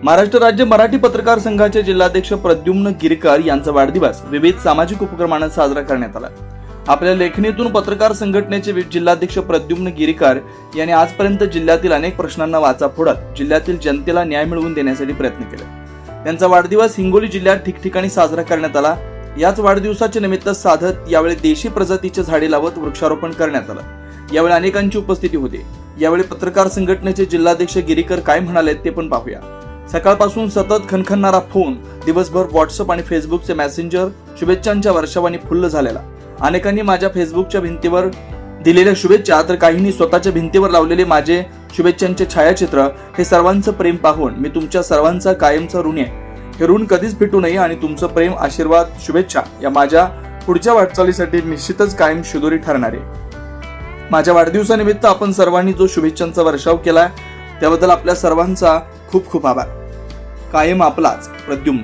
महाराष्ट्र राज्य मराठी पत्रकार संघाचे जिल्हाध्यक्ष प्रद्युम्न गिरकर यांचा वाढदिवस विविध सामाजिक उपक्रमांनी साजरा करण्यात आला। आपल्या लेखणीतून पत्रकार संघटनेचे जिल्हाध्यक्ष प्रद्युम्न गिरकर यांनी आजपर्यंत जिल्ह्यातील अनेक प्रश्नांना वाचा फोडत जिल्ह्यातील जनतेला न्याय मिळवून देण्यासाठी प्रयत्न केले। त्यांचा वाढदिवस हिंगोली जिल्ह्यात ठिकठिकाणी साजरा करण्यात आला। याच वाढदिवसाचे निमित्त साधत यावेळी देशी प्रजातीचे झाडे लावत वृक्षारोपण करण्यात आलं। यावेळी अनेकांची उपस्थिती होती। यावेळी पत्रकार संघटनेचे जिल्हाध्यक्ष गिरकर काय म्हणाले ते पण पाहूया। सकाळपासून सतत खणखणणारा फोन, दिवसभर व्हॉट्सअप आणि फेसबुकचे मेसेंजर, शुभेच्छांच्या वर्षावाने फुल्ल झालेला। अनेकांनी माझ्या फेसबुकच्या भिंतीवर दिलेल्या शुभेच्छा तर काहींनी स्वतःच्या भिंतीवर लावलेले माझे शुभेच्छांचे छायाचित्र, हे सर्वांचं प्रेम पाहून मी तुमच्या सर्वांचा कायमचा ऋणी आहे। हे ऋण कधीच फिटू नये आणि तुमचं प्रेम, आशीर्वाद, शुभेच्छा या माझ्या पुढच्या वाटचालीसाठी निश्चितच कायम शिदोरी ठरणार आहे। माझ्या वाढदिवसानिमित्त आपण सर्वांनी जो शुभेच्छांचा वर्षाव केलाय त्याबद्दल आपल्या सर्वांचा खूप खूप आभार। कायम आपलाच प्रद्युम्न।